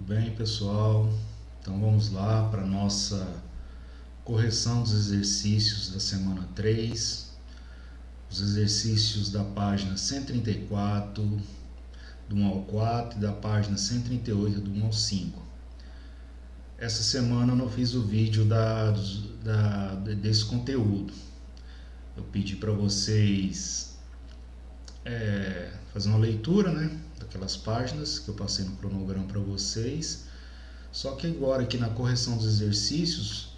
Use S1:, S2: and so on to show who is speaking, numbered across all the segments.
S1: bem, pessoal? Então vamos lá para a nossa correção dos exercícios da semana 3, os exercícios da página 134, do 1 ao 4 e da página 138, do 1 ao 5. Essa semana eu não fiz o vídeo desse conteúdo. Eu pedi para vocês fazer uma leitura, daquelas páginas que eu passei no cronograma para vocês. Só que agora aqui na correção dos exercícios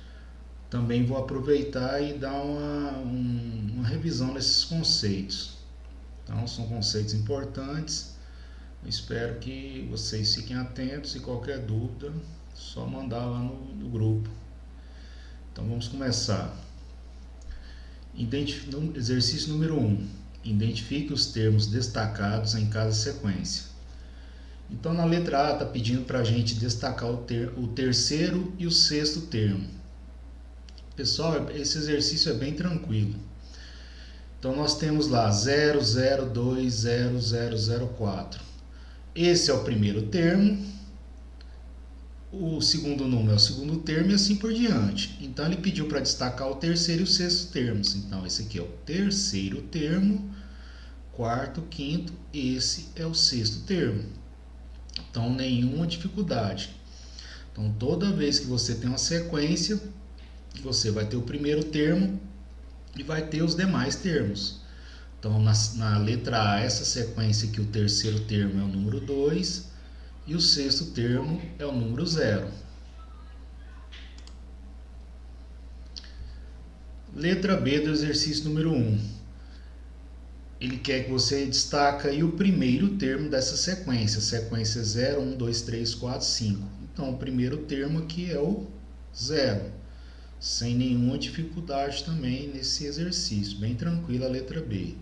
S1: também vou aproveitar e dar uma revisão nesses conceitos. Então são conceitos importantes. Eu espero que vocês fiquem atentos e qualquer dúvida só mandar lá no grupo. Então vamos começar. Exercício número 1. Identifique os termos destacados em cada sequência. Então na letra A está pedindo para a gente destacar o terceiro e o sexto termo. Pessoal, esse exercício é bem tranquilo. Então nós temos lá 0020004. Esse é o primeiro termo, o segundo número é o segundo termo e assim por diante. Então ele pediu para destacar o terceiro e o sexto termos. Então esse aqui é o terceiro termo, quarto, quinto, esse é o sexto termo. Então nenhuma dificuldade. Então toda vez que você tem uma sequência, você vai ter o primeiro termo e vai ter os demais termos. Então na letra A, essa sequência aqui, o terceiro termo é o número 2 e o sexto termo é o número 0. Letra B do exercício número 1. Ele quer que você destaque aí o primeiro termo dessa sequência. Sequência 0, 1, 2, 3, 4, 5. Então o primeiro termo aqui é o 0. Sem nenhuma dificuldade também nesse exercício. Bem tranquila a letra B.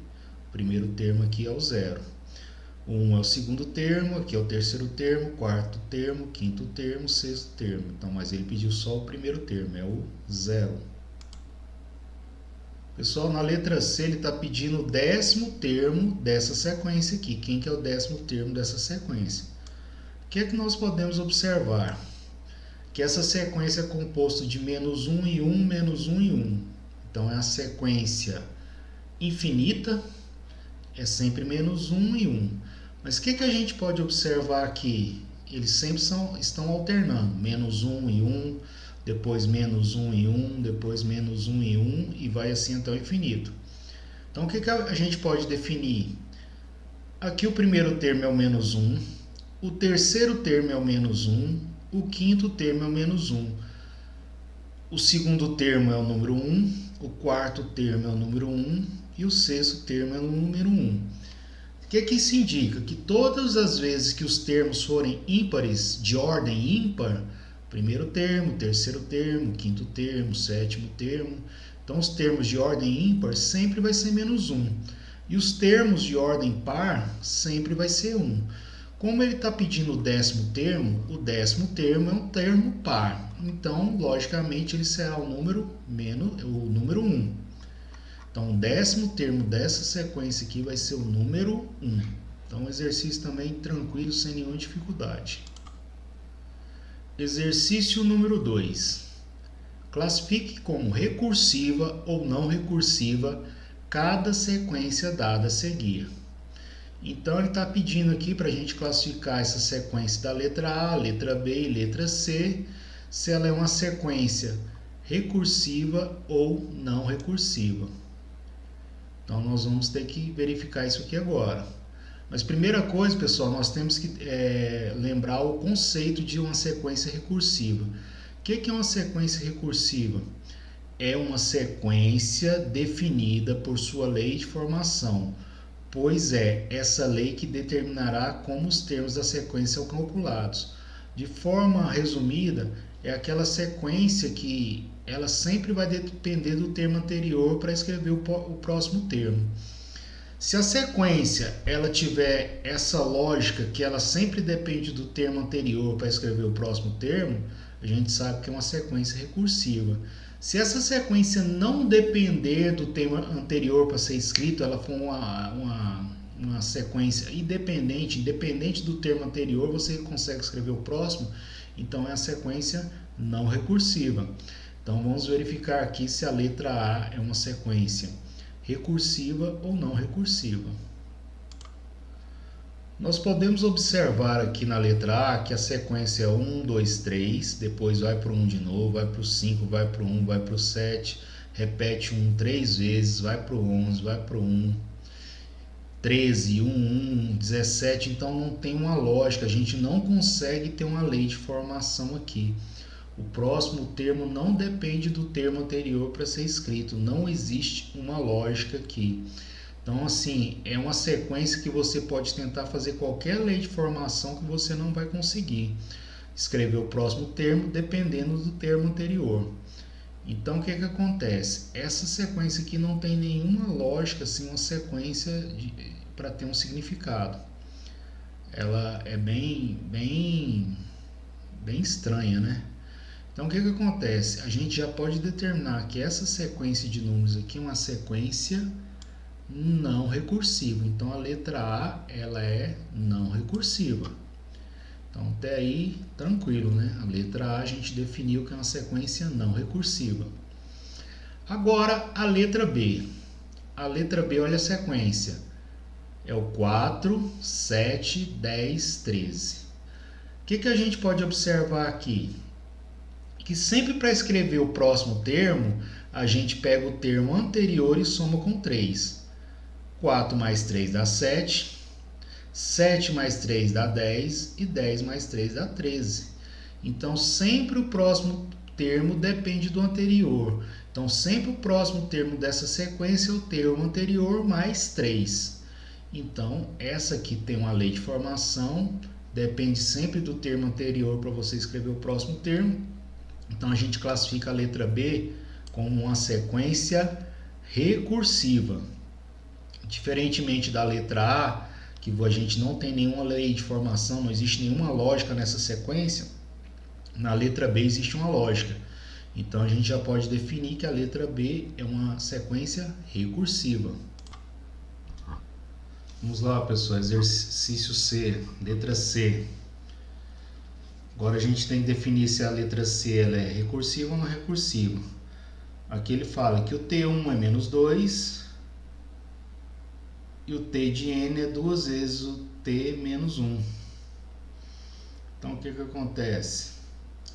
S1: O primeiro termo aqui é o 0. O 1 é o segundo termo, aqui é o terceiro termo, quarto termo, quinto termo, sexto termo. Então, mas ele pediu só o primeiro termo, é o 0. Pessoal, na letra C ele está pedindo o 10º termo dessa sequência aqui. Quem que é o 10º termo dessa sequência? O que é que nós podemos observar? Que essa sequência é composta de menos 1 e 1, menos 1 e 1. Então é a sequência infinita, é sempre menos 1 e 1. Mas o que a gente pode observar aqui? Eles sempre estão alternando, menos 1 e 1, depois menos 1 e 1, depois menos 1 e 1, e vai assim até o infinito. Então o que a gente pode definir? Aqui o primeiro termo é o menos 1, o terceiro termo é o menos 1, o quinto termo é o menos 1, o segundo termo é o número 1, o quarto termo é o número 1 e o sexto termo é o número 1. O que isso indica? Que todas as vezes que os termos forem ímpares, de ordem ímpar, primeiro termo, terceiro termo, quinto termo, sétimo termo, então os termos de ordem ímpar sempre vai ser menos 1. E os termos de ordem par sempre vai ser 1. Como ele está pedindo o 10º termo é um termo par. Então, logicamente, ele será o número 1. Então, o 10º termo dessa sequência aqui vai ser o número 1. Então, um exercício também tranquilo, sem nenhuma dificuldade. Exercício número 2. Classifique como recursiva ou não recursiva cada sequência dada a seguir. Então, ele está pedindo aqui para a gente classificar essa sequência da letra A, letra B e letra C, se ela é uma sequência recursiva ou não recursiva. Então, nós vamos ter que verificar isso aqui agora. Mas, primeira coisa, pessoal, nós temos que lembrar o conceito de uma sequência recursiva. O que é uma sequência recursiva? É uma sequência definida por sua lei de formação, pois é essa lei que determinará como os termos da sequência são calculados. De forma resumida, é aquela sequência que ela sempre vai depender do termo anterior para escrever o próximo termo. Se a sequência ela tiver essa lógica que ela sempre depende do termo anterior para escrever o próximo termo, a gente sabe que é uma sequência recursiva. Se essa sequência não depender do termo anterior para ser escrito, ela for uma sequência independente do termo anterior, você consegue escrever o próximo, então é a sequência não recursiva. Então vamos verificar aqui se a letra A é uma sequência recursiva ou não recursiva. Nós podemos observar aqui na letra A que a sequência é 1, 2, 3, depois vai para o 1 de novo, vai para o 5, vai para o 1, vai para o 7, repete 1 3 vezes, vai para o 11, vai para o 1, 13, 1, 1, 17, então não tem uma lógica, a gente não consegue ter uma lei de formação aqui. O próximo termo não depende do termo anterior para ser escrito, não existe uma lógica aqui. Então, assim, é uma sequência que você pode tentar fazer qualquer lei de formação que você não vai conseguir escrever o próximo termo dependendo do termo anterior. Então, o que acontece? Essa sequência aqui não tem nenhuma lógica, assim, uma sequência para ter um significado. Ela é bem estranha, né? Então, o que acontece? A gente já pode determinar que essa sequência de números aqui é uma sequência não recursiva. Então, a letra A, ela é não recursiva. Então, até aí, tranquilo, né? A letra A a gente definiu que é uma sequência não recursiva. Agora, a letra B. A letra B, olha a sequência. É o 4, 7, 10, 13. O que a gente pode observar aqui? Que sempre para escrever o próximo termo, a gente pega o termo anterior e soma com 3. 4 mais 3 dá 7, 7 mais 3 dá 10 e 10 mais 3 dá 13. Então, sempre o próximo termo depende do anterior. Então, sempre o próximo termo dessa sequência é o termo anterior mais 3. Então, essa aqui tem uma lei de formação, depende sempre do termo anterior para você escrever o próximo termo. Então, a gente classifica a letra B como uma sequência recursiva. Diferentemente da letra A, que a gente não tem nenhuma lei de formação, não existe nenhuma lógica nessa sequência, na letra B existe uma lógica. Então, a gente já pode definir que a letra B é uma sequência recursiva. Vamos lá, pessoal, exercício C, letra C. Agora a gente tem que definir se a letra C ela é recursiva ou não recursiva. Aqui ele fala que o T1 é menos 2 e o T de N é 2 vezes o T menos 1. Então o que acontece?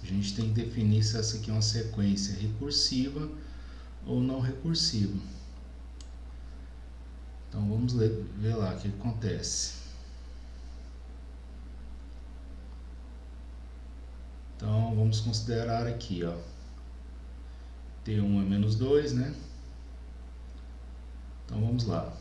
S1: A gente tem que definir se essa aqui é uma sequência recursiva ou não recursiva. Então vamos ver lá o que acontece. Então, vamos considerar aqui, ó, T1 é menos 2, né? Então, vamos lá.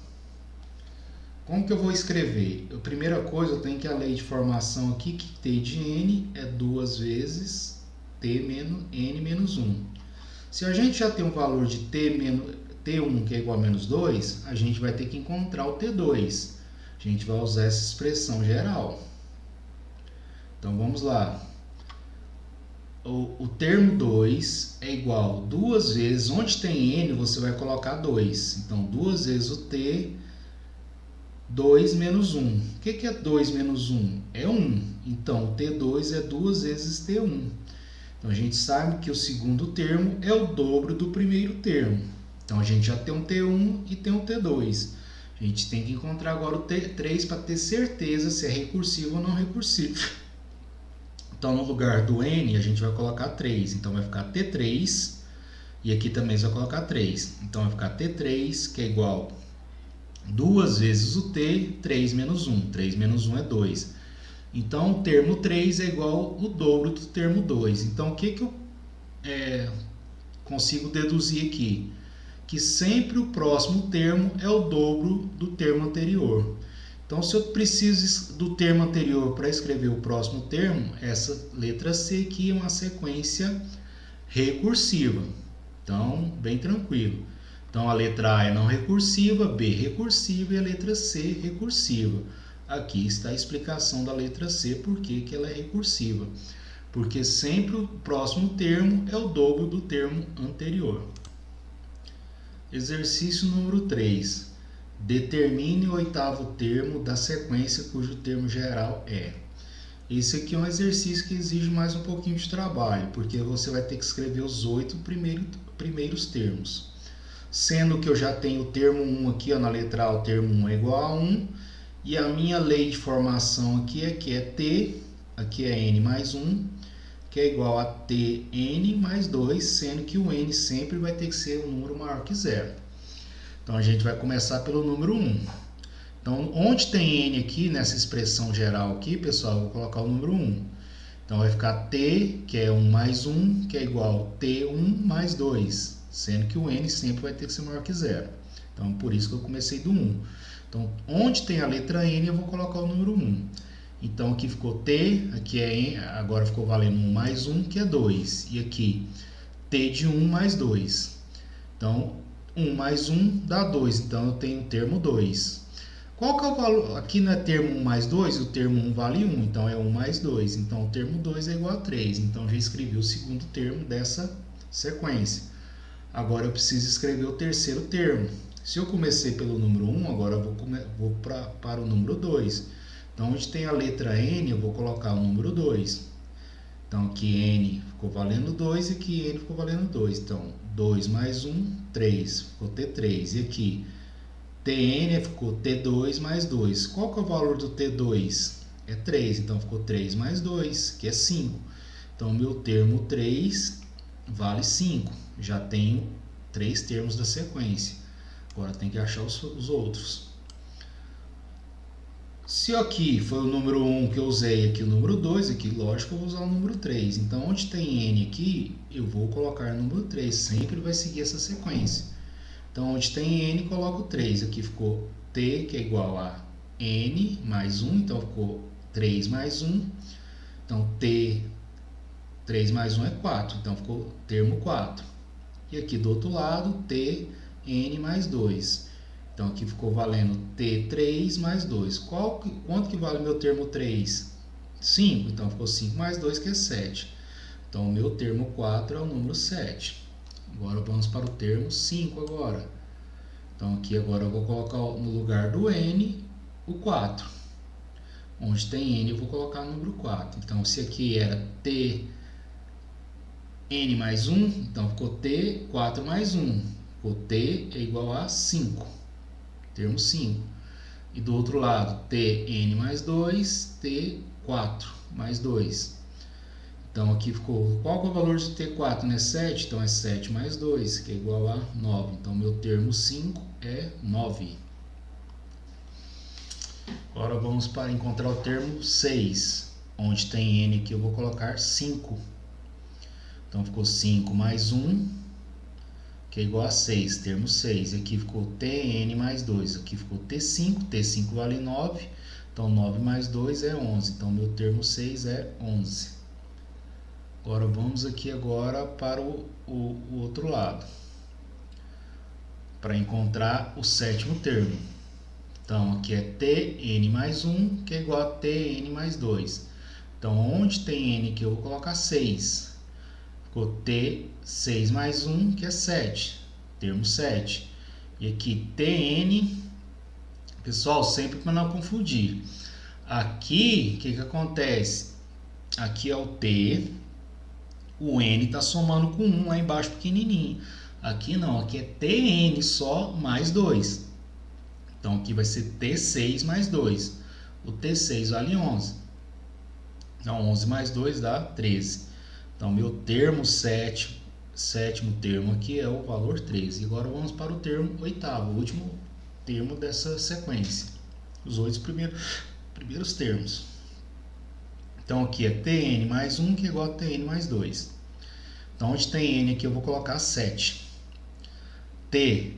S1: Como que eu vou escrever? A primeira coisa, eu tenho que a lei de formação aqui, que T de N é 2 vezes N menos 1. Se a gente já tem um valor de T1, que é igual a menos 2, a gente vai ter que encontrar o T2. A gente vai usar essa expressão geral. Então, vamos lá. O termo 2 é igual 2 vezes, onde tem N você vai colocar 2. Então, 2 vezes o T, 2 menos 1. O que é 2 menos 1? É 1. Então, o T2 é 2 vezes T1. Então, a gente sabe que o segundo termo é o dobro do primeiro termo. Então, a gente já tem um T1 e tem um T2. A gente tem que encontrar agora o T3 para ter certeza se é recursivo ou não recursivo. Então, no lugar do N, a gente vai colocar 3. Então, vai ficar T3. E aqui também você vai colocar 3. Então, vai ficar T3, que é igual 2 vezes o T, 3 menos 1. 3 menos 1 é 2. Então, o termo 3 é igual o dobro do termo 2. Então, o que eu consigo deduzir aqui? Que sempre o próximo termo é o dobro do termo anterior. Então, se eu preciso do termo anterior para escrever o próximo termo, essa letra C aqui é uma sequência recursiva. Então, bem tranquilo. Então, a letra A é não recursiva, B recursiva e a letra C recursiva. Aqui está a explicação da letra C, por que ela é recursiva. Porque sempre o próximo termo é o dobro do termo anterior. Exercício número 3. Determine o oitavo termo da sequência cujo termo geral é. Esse aqui é um exercício que exige mais um pouquinho de trabalho, porque você vai ter que escrever os 8 primeiros termos. Sendo que eu já tenho o termo 1 aqui, ó, na letra A, o termo 1 é igual a 1. E a minha lei de formação aqui é T, aqui é N mais 1, que é igual a Tn mais 2, sendo que o N sempre vai ter que ser um número maior que zero. Então, a gente vai começar pelo número 1. Então, onde tem N aqui, nessa expressão geral aqui, pessoal, eu vou colocar o número 1. Então, vai ficar T, que é 1 mais 1, que é igual a T1 mais 2, sendo que o N sempre vai ter que ser maior que zero. Então, por isso que eu comecei do 1. Então, onde tem a letra N, eu vou colocar o número 1. Então, aqui ficou T, aqui é N, agora ficou valendo 1 mais 1, que é 2. E aqui, T de 1 mais 2. Então, 1 mais 1 dá 2, então eu tenho o termo 2. Qual que é o valor? Aqui não é termo 1 mais 2, o termo 1 vale 1, então é 1 mais 2. Então o termo 2 é igual a 3. Então já escrevi o segundo termo dessa sequência. Agora eu preciso escrever o terceiro termo. Se eu comecei pelo número 1, agora eu vou para o número 2. Então onde tem a letra N, eu vou colocar o número 2. Então aqui N ficou valendo 2 e aqui N ficou valendo 2. Então 2 mais 1, 3, ficou T3. E aqui Tn ficou T2 mais 2. Qual que é o valor do T2? É 3, então ficou 3 mais 2, que é 5. Então, meu termo 3 vale 5. Já tenho 3 termos da sequência. Agora tem que achar os outros. Se aqui foi o número 1 que eu usei, aqui o número 2, aqui lógico eu vou usar o número 3. Então, onde tem N aqui, eu vou colocar o número 3. Sempre vai seguir essa sequência. Então, onde tem N, coloco 3. Aqui ficou T, que é igual a N mais 1. Então, ficou 3 mais 1. Então, T, 3 mais 1 é 4. Então, ficou termo 4. E aqui do outro lado, T, N mais 2. Então, aqui ficou valendo T3 mais 2. Quanto que vale meu termo 3? 5. Então, ficou 5 mais 2, que é 7. Então, o meu termo 4 é o número 7. Agora vamos para o termo 5 agora. Então aqui agora eu vou colocar no lugar do N o 4. Onde tem N eu vou colocar o número 4. Então se aqui era T N mais 1, então ficou T 4 mais 1. Ficou T é igual a 5. Termo 5. E do outro lado T N mais 2, T 4 mais 2. Então, aqui ficou, qual que é o valor de T4, né? 7, então é 7 mais 2, que é igual a 9. Então, meu termo 5 é 9. Agora, vamos para encontrar o termo 6. Onde tem N aqui, eu vou colocar 5. Então, ficou 5 mais 1, que é igual a 6, termo 6. Aqui ficou Tn mais 2, aqui ficou T5, T5 vale 9. Então, 9 mais 2 é 11. Então, meu termo 6 é 11. Agora vamos aqui agora para o outro lado, para encontrar o sétimo termo. Então aqui é Tn mais 1, que é igual a Tn mais 2. Então onde tem N aqui eu vou colocar 6. Ficou T6 mais 1, que é 7, termo 7. E aqui Tn, pessoal, sempre para não confundir. Aqui, o que acontece? Aqui é o T. O N está somando com 1 lá embaixo pequenininho. Aqui não, aqui é Tn só mais 2. Então aqui vai ser T6 mais 2. O T6 vale 11. Então 11 mais 2 dá 13. Então meu termo sétimo termo aqui é o valor 13. Agora vamos para o termo oitavo, o último termo dessa sequência. Os 8 primeiros termos. Então aqui é Tn mais 1, que é igual a Tn mais 2. Então onde tem N aqui eu vou colocar 7. T,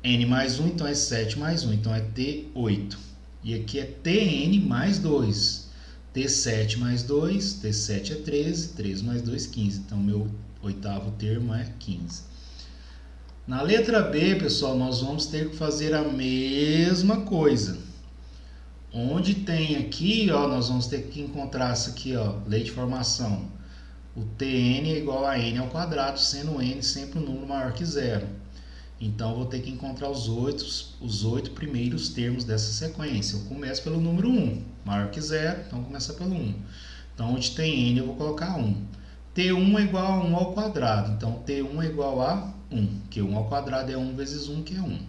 S1: N mais 1, então é 7 mais 1, então é T8. E aqui é Tn mais 2. T7 mais 2, T7 é 13, 13 mais 2, 15. Então meu oitavo termo é 15. Na letra B, pessoal, nós vamos ter que fazer a mesma coisa. Onde tem aqui, ó, nós vamos ter que encontrar isso aqui, ó, lei de formação. O Tn é igual a n ao quadrado, sendo n sempre um número maior que zero. Então, eu vou ter que encontrar os oito primeiros termos dessa sequência. Eu começo pelo número 1, maior que 0, então começa pelo 1. Então, onde tem n, eu vou colocar 1. T1 é igual a 1 ao quadrado, então T1 é igual a 1, que 1 ao quadrado é 1 vezes 1, que é 1.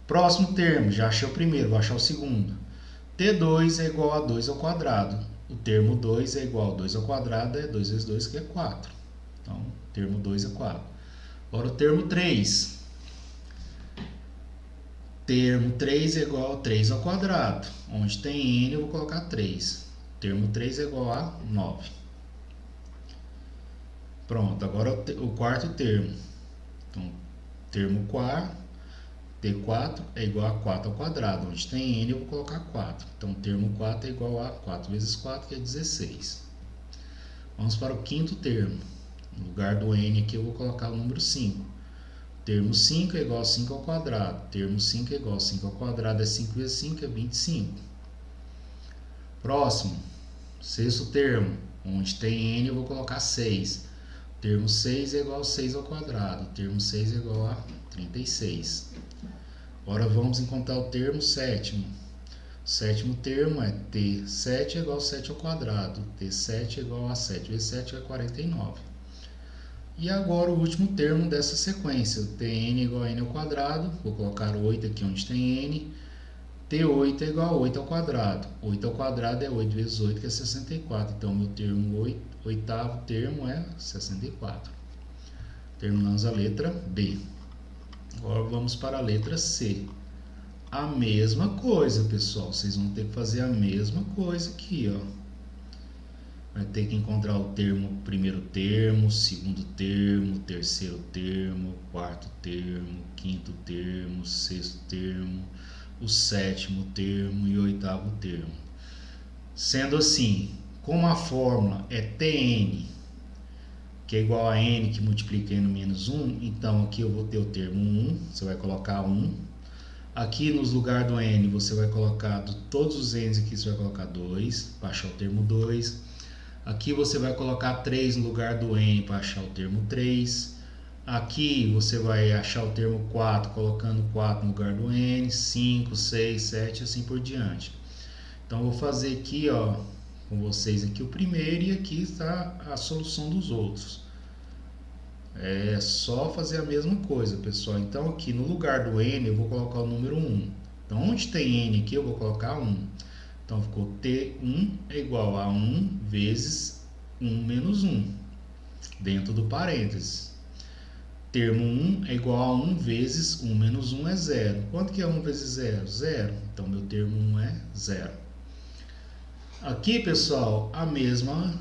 S1: Próximo termo, já achei o primeiro, vou achar o segundo. T2 é igual a 2 ao quadrado. O termo 2 é igual a 2 ao quadrado, é 2 vezes 2, que é 4. Então, o termo 2 é 4. Agora, o termo 3. Termo 3 é igual a 3 ao quadrado. Onde tem n, eu vou colocar 3. Termo 3 é igual a 9. Pronto, agora o quarto termo. Então, termo 4. T4 é igual a 4 ao quadrado. Onde tem n, eu vou colocar 4. Então, termo 4 é igual a 4 vezes 4, que é 16. Vamos para o quinto termo. No lugar do n aqui, eu vou colocar o número 5. Termo 5 é igual a 5 ao quadrado. Termo 5 é igual a 5 ao quadrado, é 5 vezes 5, é 25. Próximo, sexto termo. Onde tem n, eu vou colocar 6. Termo 6 é igual a 6 ao quadrado. Termo 6 é igual a 36. Agora vamos encontrar o termo sétimo. O sétimo termo é T7 é igual a 7 ao quadrado. T7 é igual a 7 vezes 7, é 49. E agora o último termo dessa sequência. Tn é igual a n ao quadrado. Vou colocar 8 aqui onde tem n. T8 é igual a 8 ao quadrado. 8 ao quadrado é 8 vezes 8, que é 64. Então, meu termo oitavo termo é 64. Terminamos a letra B. Agora vamos para a letra C. A mesma coisa, pessoal. Vocês vão ter que fazer a mesma coisa aqui, ó. Vai ter que encontrar o primeiro termo, segundo termo, terceiro termo, quarto termo, quinto termo, sexto termo, o sétimo termo e o oitavo termo. Sendo assim, como a fórmula é Tn, que é igual a n que multiplica n menos 1, então aqui eu vou ter o termo 1, você vai colocar 1. Aqui nos lugar do n, você vai colocar, todos os n's aqui, você vai colocar 2, para achar o termo 2. Aqui você vai colocar 3 no lugar do n para achar o termo 3. Aqui você vai achar o termo 4, colocando 4 no lugar do n, 5, 6, 7, assim por diante. Então, eu vou fazer aqui, ó, com vocês aqui o primeiro, e aqui está a solução dos outros. É só fazer a mesma coisa, pessoal. Então, aqui no lugar do n, eu vou colocar o número 1. Então, onde tem n aqui, eu vou colocar 1. Então, ficou T1 é igual a 1 vezes 1 menos 1, dentro do parênteses. Termo 1 é igual a 1 vezes 1 menos 1 é 0. Quanto que é 1 vezes 0? 0. Então, meu termo 1 é 0. Aqui, pessoal, a mesma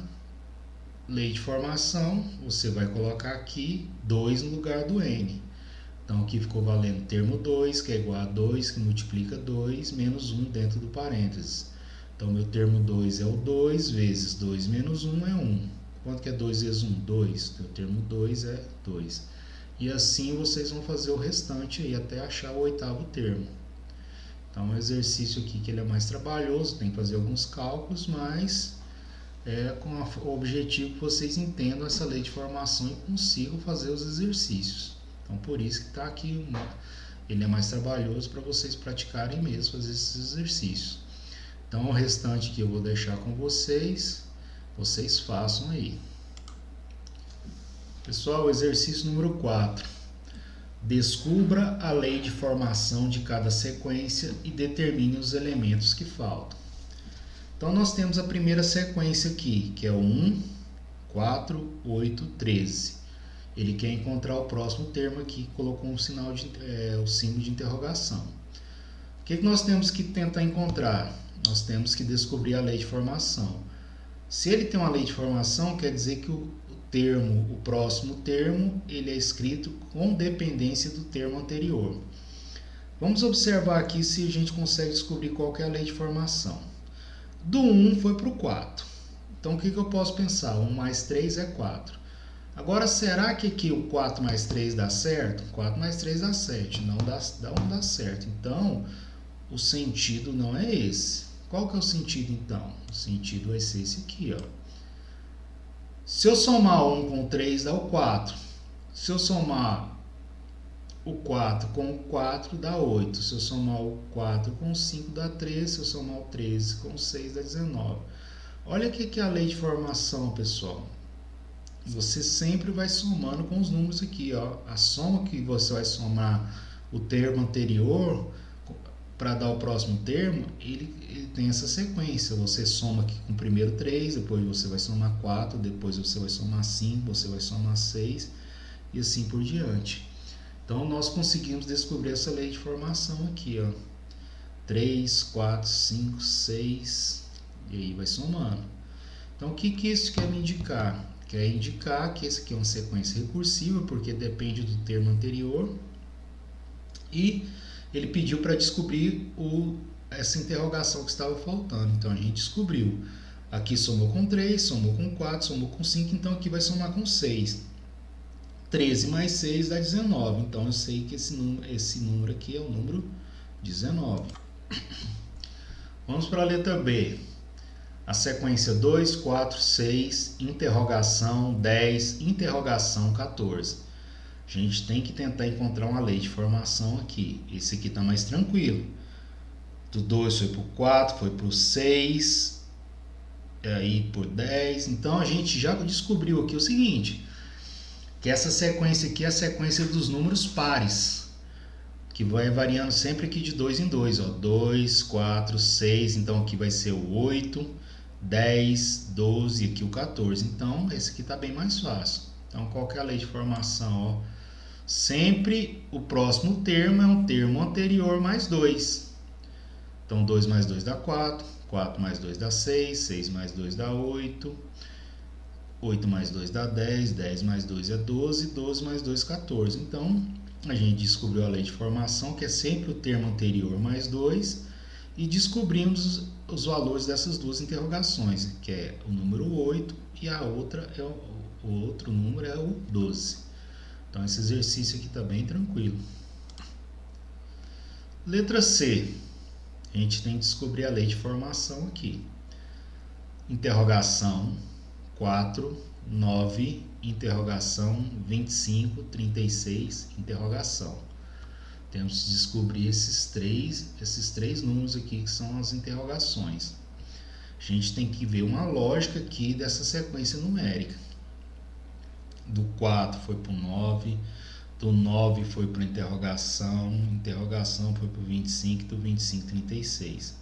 S1: lei de formação. Você vai colocar aqui 2 no lugar do n. Então, aqui ficou valendo termo 2, que é igual a 2, que multiplica 2, menos 1 dentro do parênteses. Então, meu termo 2 é o 2, vezes 2 menos 1 é 1. Quanto que é 2 vezes 1? 2. Meu termo 2 é 2. E assim vocês vão fazer o restante aí até achar o oitavo termo. Então, é um exercício aqui que ele é mais trabalhoso, tem que fazer alguns cálculos, mas é com o objetivo que vocês entendam essa lei de formação e consigam fazer os exercícios. Então, por isso que está aqui, ele é mais trabalhoso para vocês praticarem mesmo, fazer esses exercícios. Então, o restante que eu vou deixar com vocês façam aí. Pessoal, exercício número 4. Descubra a lei de formação de cada sequência e determine os elementos que faltam. Então, nós temos a primeira sequência aqui, que é o 1, 4, 8, 13. Ele quer encontrar o próximo termo aqui, colocou um sinal o símbolo de interrogação. O que nós temos que tentar encontrar? Nós temos que descobrir a lei de formação. Se ele tem uma lei de formação, quer dizer que o próximo termo, ele é escrito com dependência do termo anterior. Vamos observar aqui se a gente consegue descobrir qual que é a lei de formação. Do 1 foi para o 4. Então, o que eu posso pensar? 1 mais 3 é 4. Agora, será que aqui o 4 mais 3 dá certo? 4 mais 3 dá 7. Não dá certo. Então, o sentido não é esse. Qual que é o sentido, então? O sentido vai ser esse aqui, ó. Se eu somar 1 com 3, dá o 4. Se eu somar o 4 com o 4 dá 8. Se eu somar o 4 com o 5 dá 13. Se eu somar o 13 com o 6 dá 19. Olha aqui que é a lei de formação, pessoal. Você sempre vai somando com os números aqui, ó. A soma que você vai somar o termo anterior para dar o próximo termo, ele tem essa sequência. Você soma aqui com o primeiro 3, depois você vai somar 4, depois você vai somar 5, você vai somar 6 e assim por diante. Então nós conseguimos descobrir essa lei de formação aqui, ó. 3, 4, 5, 6 e aí vai somando. Então o que isso quer me indicar? Quer indicar que esse aqui é uma sequência recursiva, porque depende do termo anterior. E ele pediu para descobrir essa interrogação que estava faltando. Então a gente descobriu. Aqui somou com 3, somou com 4, somou com 5, então aqui vai somar com 6. 13 mais 6 dá 19. Então eu sei que esse número aqui é o número 19. Vamos para a letra B. A sequência 2, 4, 6, interrogação 10, interrogação 14. A gente tem que tentar encontrar uma lei de formação aqui. Esse aqui está mais tranquilo. Do 2 foi para o 4, foi para o 6, aí por 10. Então a gente já descobriu aqui o seguinte, que essa sequência aqui é a sequência dos números pares, que vai variando sempre aqui de 2 em 2. 2, 4, 6, então aqui vai ser o 8, 10, 12 e aqui o 14. Então esse aqui está bem mais fácil. Então qual que é a lei de formação? Sempre o próximo termo é um termo anterior mais 2. Então 2 mais 2 dá 4, 4 mais 2 dá 6, 6 mais 2 dá 8, 8 mais 2 dá 10, 10 mais 2 é 12, 12 mais 2 14. Então a gente descobriu a lei de formação, que é sempre o termo anterior mais 2, e descobrimos os valores dessas duas interrogações, que é o número 8 e a outra o outro número é o 12. Então esse exercício aqui está bem tranquilo. Letra C. A gente tem que descobrir a lei de formação aqui. Interrogação 4, 9, interrogação 25, 36, interrogação. Temos que descobrir esses três números aqui que são as interrogações. A gente tem que ver uma lógica aqui dessa sequência numérica. Do 4 foi para o 9, do 9 foi para a interrogação foi para o 25, do 25, 36.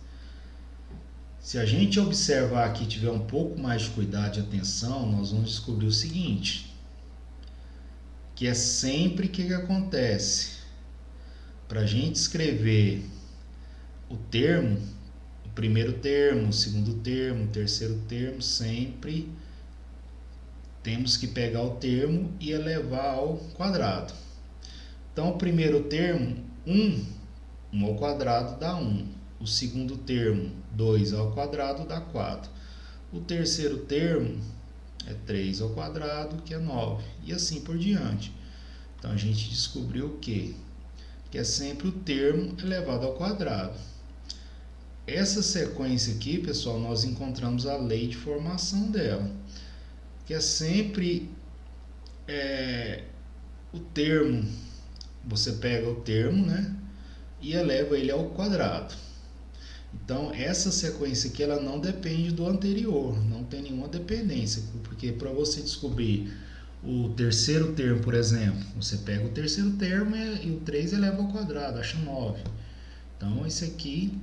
S1: Se a gente observar aqui e tiver um pouco mais de cuidado e atenção, nós vamos descobrir o seguinte, que é sempre que acontece. Para a gente escrever o termo, o primeiro termo, o segundo termo, o terceiro termo, sempre temos que pegar o termo e elevar ao quadrado. Então, o primeiro termo, 1 ao quadrado dá 1. O segundo termo, 2 ao quadrado dá 4. O terceiro termo é 3 ao quadrado, que é 9. E assim por diante. Então, a gente descobriu o quê? Que é sempre o termo elevado ao quadrado. Essa sequência aqui, pessoal, nós encontramos a lei de formação dela, que é sempre o termo, você pega o termo, né, e eleva ele ao quadrado. Então, essa sequência aqui, ela não depende do anterior, não tem nenhuma dependência, porque para você descobrir o terceiro termo, por exemplo, você pega o terceiro termo e o 3 eleva ao quadrado, acha 9. Então, esse aqui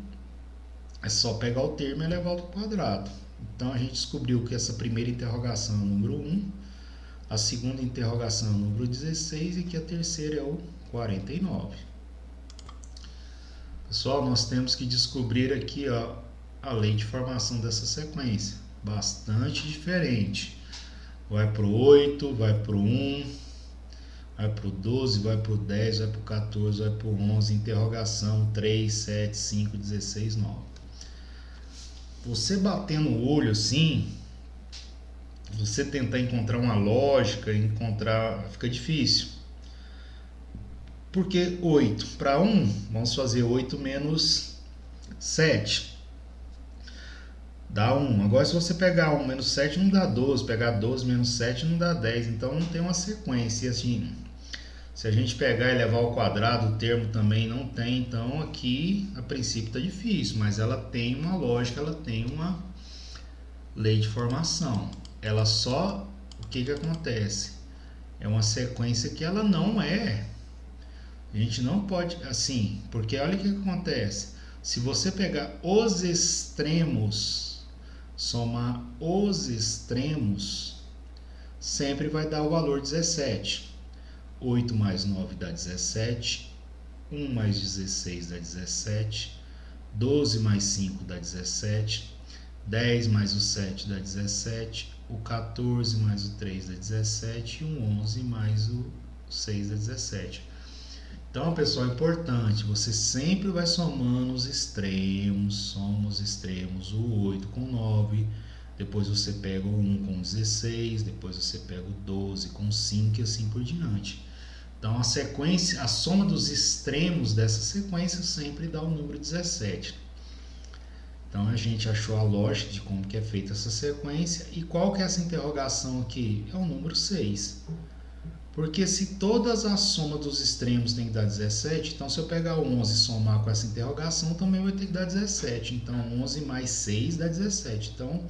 S1: é só pegar o termo e elevar ao quadrado. Então, a gente descobriu que essa primeira interrogação é o número 1, a segunda interrogação é o número 16 e que a terceira é o 49. Pessoal, nós temos que descobrir aqui a lei de formação dessa sequência, bastante diferente. Vai para o 8, vai para o 1, vai para o 12, vai para o 10, vai para o 14, vai para o 11, interrogação 3, 7, 5, 16, 9. Você batendo o olho assim, você tentar encontrar uma lógica, fica difícil. Porque 8 para 1, vamos fazer 8 menos 7. Dá 1. Agora, se você pegar 1 menos 7, não dá 12. Pegar 12 menos 7 não dá 10. Então, não tem uma sequência. E assim, Se a gente pegar e levar ao quadrado, o termo também não tem. Então aqui, a princípio, está difícil, mas ela tem uma lógica, ela tem uma lei de formação. Ela só, o que acontece? É uma sequência que ela não é. A gente não pode, assim, porque olha o que acontece. Se você pegar os extremos, somar os extremos, sempre vai dar o valor 17. 8 mais 9 dá 17. 1 mais 16 dá 17. 12 mais 5 dá 17. 10 mais o 7 dá 17. O 14 mais o 3 dá 17. E o 11 mais o 6 dá 17. Então, pessoal, é importante, você sempre vai somando os extremos, soma os extremos, o 8 com 9, depois você pega o 1 com 16, depois você pega o 12 com 5 e assim por diante. Então, a sequência, a soma dos extremos dessa sequência sempre dá o número 17. Então, a gente achou a lógica de como que é feita essa sequência. E qual que é essa interrogação aqui? É o número 6. Porque se todas as somas dos extremos tem que dar 17, então se eu pegar o 11 e somar com essa interrogação, também vai ter que dar 17. Então, 11 mais 6 dá 17. Então,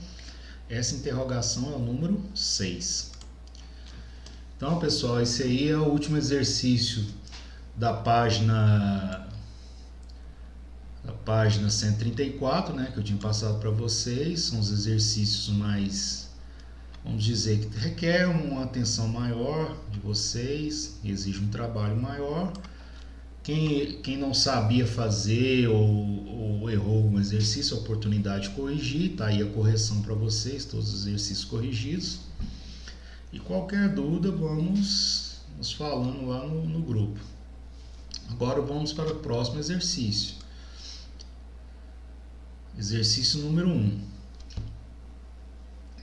S1: essa interrogação é o número 6. Então, pessoal, esse aí é o último exercício da página 134, né, que eu tinha passado para vocês. São os exercícios mais, vamos dizer, que requer uma atenção maior de vocês, exige um trabalho maior. Quem não sabia fazer ou errou um exercício, a oportunidade de corrigir, tá aí a correção para vocês, todos os exercícios corrigidos. E qualquer dúvida, vamos nos falando lá no grupo. Agora vamos para o próximo exercício. Exercício número 1.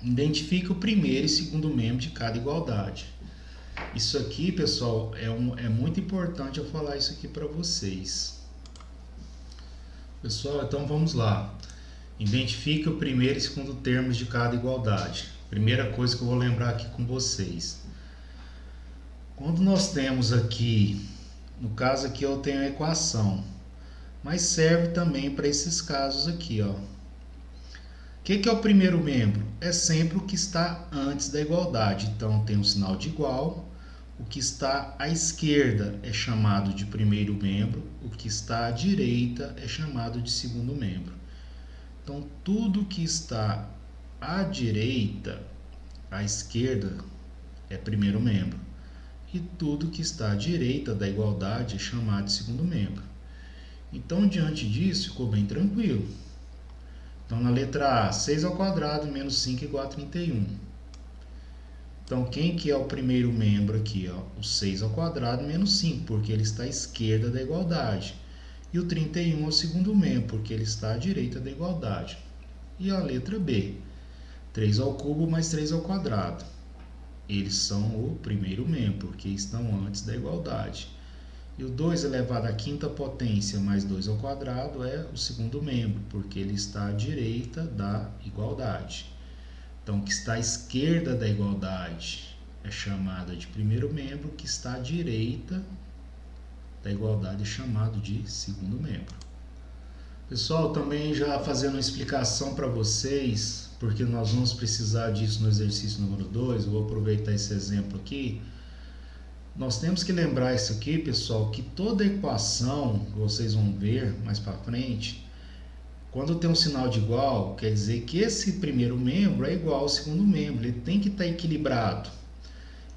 S1: Identifique o primeiro e segundo membro de cada igualdade. Isso aqui, pessoal, é muito importante eu falar isso aqui para vocês. Pessoal, então vamos lá. Identifique o primeiro e segundo termos de cada igualdade. Primeira coisa que eu vou lembrar aqui com vocês. Quando nós temos aqui, no caso aqui eu tenho a equação, mas serve também para esses casos aqui, ó. O que é o primeiro membro? É sempre o que está antes da igualdade. Então, tem um sinal de igual. O que está à esquerda é chamado de primeiro membro. O que está à direita é chamado de segundo membro. Então, tudo que está à direita, à esquerda, é primeiro membro. E tudo que está à direita da igualdade é chamado de segundo membro. Então, diante disso, ficou bem tranquilo. Então, na letra A, 6 ao quadrado menos 5 igual a 31. Então, quem que é o primeiro membro aqui? Ó? O 6 ao quadrado menos 5, porque ele está à esquerda da igualdade. E o 31 é o segundo membro, porque ele está à direita da igualdade. E a letra B, 3 ao cubo mais 3 ao quadrado. Eles são o primeiro membro, porque estão antes da igualdade. E o 2 elevado à quinta potência mais 2 ao quadrado é o segundo membro, porque ele está à direita da igualdade. Então, o que está à esquerda da igualdade é chamado de primeiro membro, o que está à direita da igualdade é chamado de segundo membro. Pessoal, também já fazendo uma explicação para vocês, porque nós vamos precisar disso no exercício número 2, eu vou aproveitar esse exemplo aqui. Nós temos que lembrar isso aqui, pessoal, que toda equação, vocês vão ver mais para frente, quando tem um sinal de igual, quer dizer que esse primeiro membro é igual ao segundo membro, ele tem que estar equilibrado.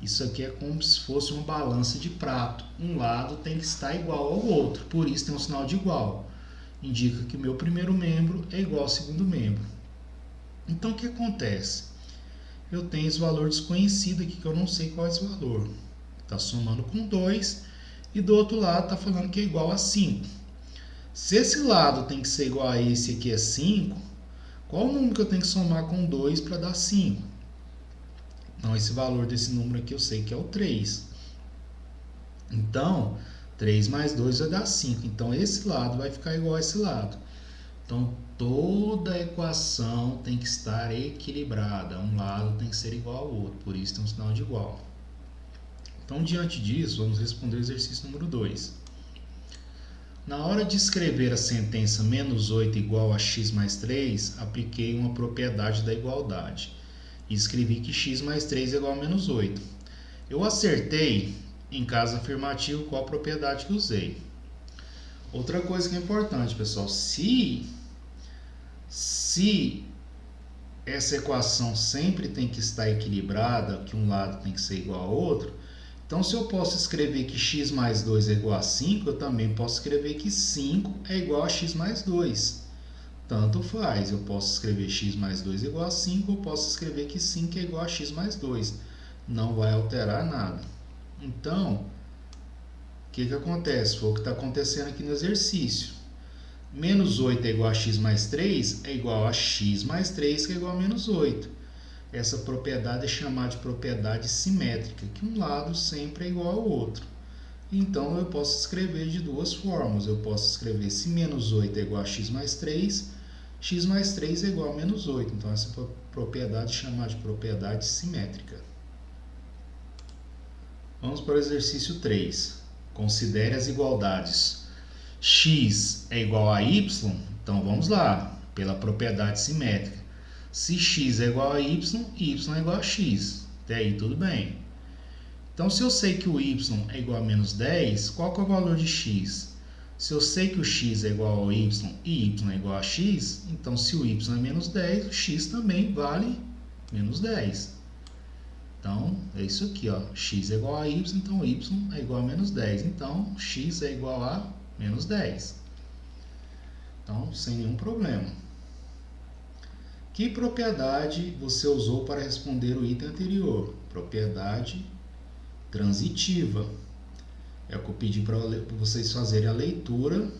S1: Isso aqui é como se fosse uma balança de prato, um lado tem que estar igual ao outro, por isso tem um sinal de igual. Indica que o meu primeiro membro é igual ao segundo membro. Então, o que acontece? Eu tenho esse valor desconhecido aqui, que eu não sei qual é esse valor. Está somando com 2 e do outro lado está falando que é igual a 5. Se esse lado tem que ser igual a esse aqui é 5, qual o número que eu tenho que somar com 2 para dar 5? Então, esse valor desse número aqui eu sei que é o 3. Então, 3 mais 2 vai dar 5. Então, esse lado vai ficar igual a esse lado. Então, toda a equação tem que estar equilibrada. Um lado tem que ser igual ao outro, por isso tem um sinal de igual. Então, diante disso, vamos responder o exercício número 2. Na hora de escrever a sentença menos 8 igual a x mais 3, apliquei uma propriedade da igualdade e escrevi que x mais 3 é igual a menos 8. Eu acertei, em caso afirmativo, qual a propriedade que usei. Outra coisa que é importante, pessoal, se essa equação sempre tem que estar equilibrada, que um lado tem que ser igual ao outro, então se eu posso escrever que x mais 2 é igual a 5, eu também posso escrever que 5 é igual a x mais 2. Tanto faz, eu posso escrever x mais 2 igual a 5, eu posso escrever que 5 é igual a x mais 2. Não vai alterar nada. Então, o que acontece? Foi o que está acontecendo aqui no exercício. Menos 8 é igual a x mais 3 é igual a x mais 3, que é igual a menos 8. Essa propriedade é chamada de propriedade simétrica, que um lado sempre é igual ao outro. Então, eu posso escrever de duas formas. Eu posso escrever se menos 8 é igual a x mais 3 é igual a menos 8. Então, essa propriedade é chamada de propriedade simétrica. Vamos para o exercício 3. Considere as igualdades. X é igual a y, então vamos lá, pela propriedade simétrica. Se x é igual a y é igual a x. Até aí tudo bem. Então, se eu sei que o y é igual a menos 10, qual que é o valor de x? Se eu sei que o x é igual ao y e y é igual a x, então se o y é menos 10, o x também vale menos 10. Então, é isso aqui, ó. X é igual a y, então y é igual a menos 10. Então, x é igual a menos 10. Então, sem nenhum problema. Que propriedade você usou para responder o item anterior? Propriedade transitiva. É o que eu pedi para vocês fazerem a leitura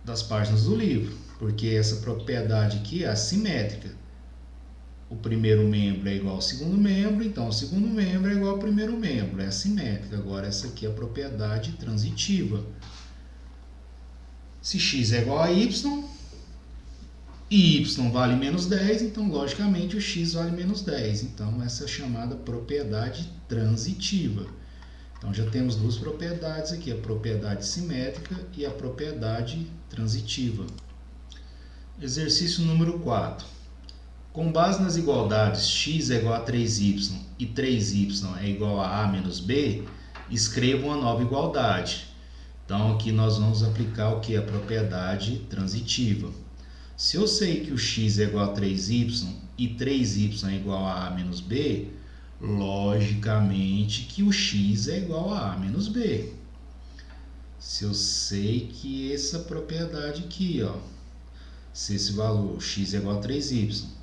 S1: das páginas do livro, porque essa propriedade aqui é assimétrica. O primeiro membro é igual ao segundo membro, então o segundo membro é igual ao primeiro membro, é assimétrica. Agora essa aqui é a propriedade transitiva. Se x é igual a y e y vale menos 10, então logicamente o x vale menos 10. Então essa é a chamada propriedade transitiva. Então já temos duas propriedades aqui, a propriedade simétrica e a propriedade transitiva. Exercício número 4. Com base nas igualdades x é igual a 3y e 3y é igual a a menos b, escreva uma nova igualdade. Então aqui nós vamos aplicar o que? A propriedade transitiva. Se eu sei que o x é igual a 3y e 3y é igual a menos b, logicamente que o x é igual a a menos b. Se eu sei que essa propriedade aqui, ó, se esse valor x é igual a 3y,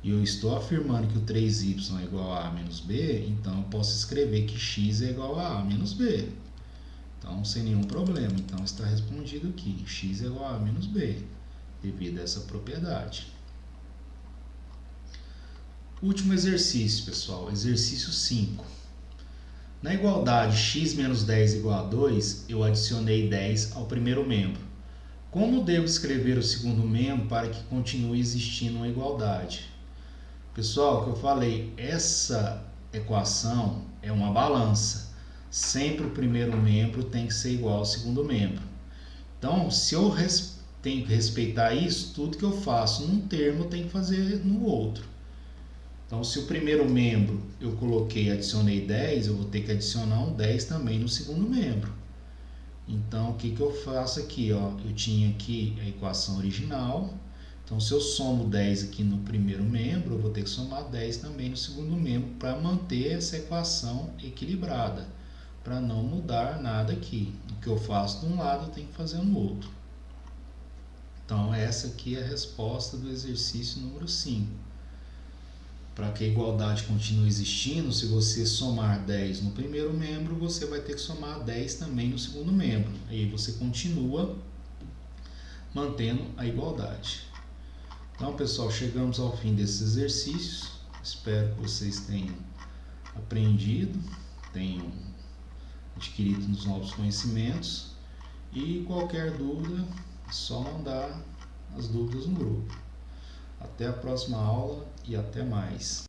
S1: e eu estou afirmando que o 3y é igual a a menos b, então eu posso escrever que x é igual a menos b. Então, sem nenhum problema. Então, está respondido aqui, x é igual a menos b, devido a essa propriedade. Último exercício, pessoal, exercício 5. Na igualdade x menos 10 igual a 2, eu adicionei 10 ao primeiro membro. Como devo escrever o segundo membro para que continue existindo uma igualdade? Pessoal, o que eu falei, essa equação é uma balança. Sempre o primeiro membro tem que ser igual ao segundo membro. Então, se eu tenho que respeitar isso, tudo que eu faço num termo eu tenho que fazer no outro. Então, se o primeiro membro eu adicionei 10, eu vou ter que adicionar um 10 também no segundo membro. Então, o que eu faço aqui? Ó? Eu tinha aqui a equação original. Então, se eu somo 10 aqui no primeiro membro, eu vou ter que somar 10 também no segundo membro para manter essa equação equilibrada, para não mudar nada aqui. O que eu faço de um lado, eu tenho que fazer no outro. Então, essa aqui é a resposta do exercício número 5. Para que a igualdade continue existindo, se você somar 10 no primeiro membro, você vai ter que somar 10 também no segundo membro. Aí você continua mantendo a igualdade. Então, pessoal, chegamos ao fim desses exercícios. Espero que vocês tenham aprendido, tenham adquirido uns novos conhecimentos. E qualquer dúvida, é só mandar as dúvidas no grupo. Até a próxima aula e até mais.